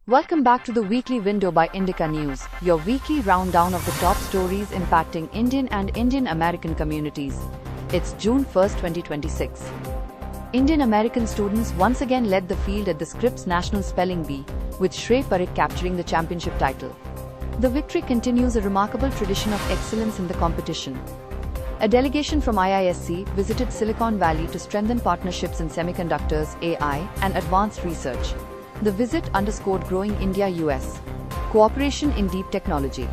Welcome back to the Weekly Window by Indica News, your weekly rundown of the top stories impacting Indian and Indian American communities. It's June 1st, 2026. Indian American students once again led the field at the Scripps National Spelling Bee, with Shrey Parikh capturing the championship title. The victory continues a remarkable tradition of excellence in the competition. A delegation from IISc visited Silicon Valley to strengthen partnerships in semiconductors, AI, and advanced research. The visit underscored growing India-US cooperation in deep technology.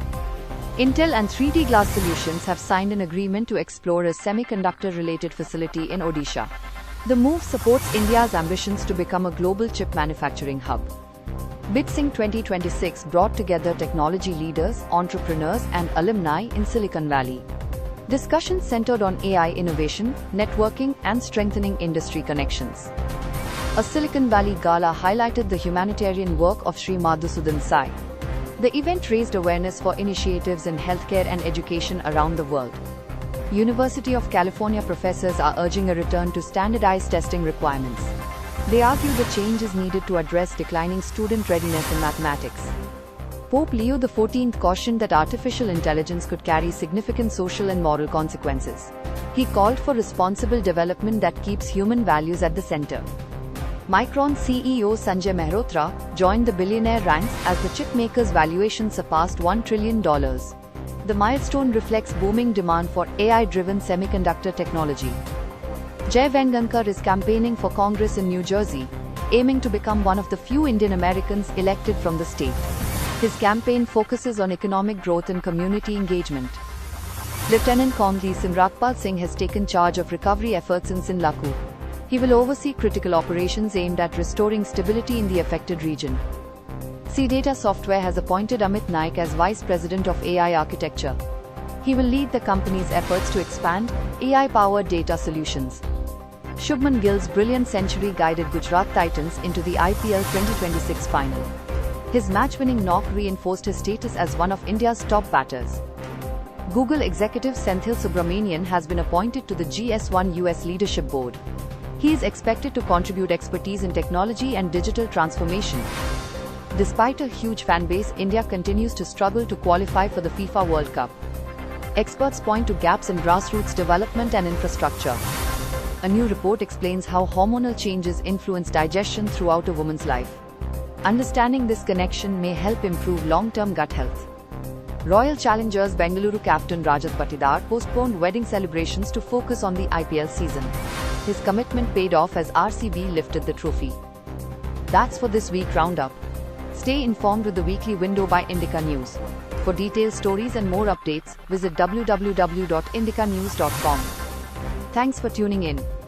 Intel and 3D Glass Solutions have signed an agreement to explore a semiconductor-related facility in Odisha. The move supports India's ambitions to become a global chip manufacturing hub. BitSing 2026 brought together technology leaders, entrepreneurs, and alumni in Silicon Valley. Discussions centered on AI innovation, networking, and strengthening industry connections. A Silicon Valley gala highlighted the humanitarian work of Sri Madhusudan Sai. The event raised awareness for initiatives in healthcare and education around the world. University of California professors are urging a return to standardized testing requirements. They argue the change is needed to address declining student readiness in mathematics. Pope Leo XIV cautioned that artificial intelligence could carry significant social and moral consequences. He called for responsible development that keeps human values at the center. Micron CEO Sanjay Mehrotra joined the billionaire ranks as the chipmaker's valuation surpassed $1 trillion. The milestone reflects booming demand for AI-driven semiconductor technology. Jai Vengankar is campaigning for Congress in New Jersey, aiming to become one of the few Indian Americans elected from the state. His campaign focuses on economic growth and community engagement. Lieutenant Colonel Simratpal Singh has taken charge of recovery efforts in Sinlaku. He will oversee critical operations aimed at restoring stability in the affected region. CData Software has appointed Amit Naik as Vice President of AI Architecture. He will lead the company's efforts to expand AI-powered data solutions. Shubman Gill's brilliant century guided Gujarat Titans into the IPL 2026 final. His match-winning knock reinforced his status as one of India's top batters. Google executive Senthil Subramanian has been appointed to the GS1 US Leadership Board. He is expected to contribute expertise in technology and digital transformation. Despite a huge fan base, India continues to struggle to qualify for the FIFA World Cup. Experts point to gaps in grassroots development and infrastructure. A new report explains how hormonal changes influence digestion throughout a woman's life. Understanding this connection may help improve long-term gut health. Royal Challengers Bengaluru captain Rajat Patidar postponed wedding celebrations to focus on the IPL season. His commitment paid off as RCB lifted the trophy. That's for this week roundup. Stay informed with the Weekly Window by Indica News. For detailed stories and more updates, visit www.indicanews.com. Thanks for tuning in.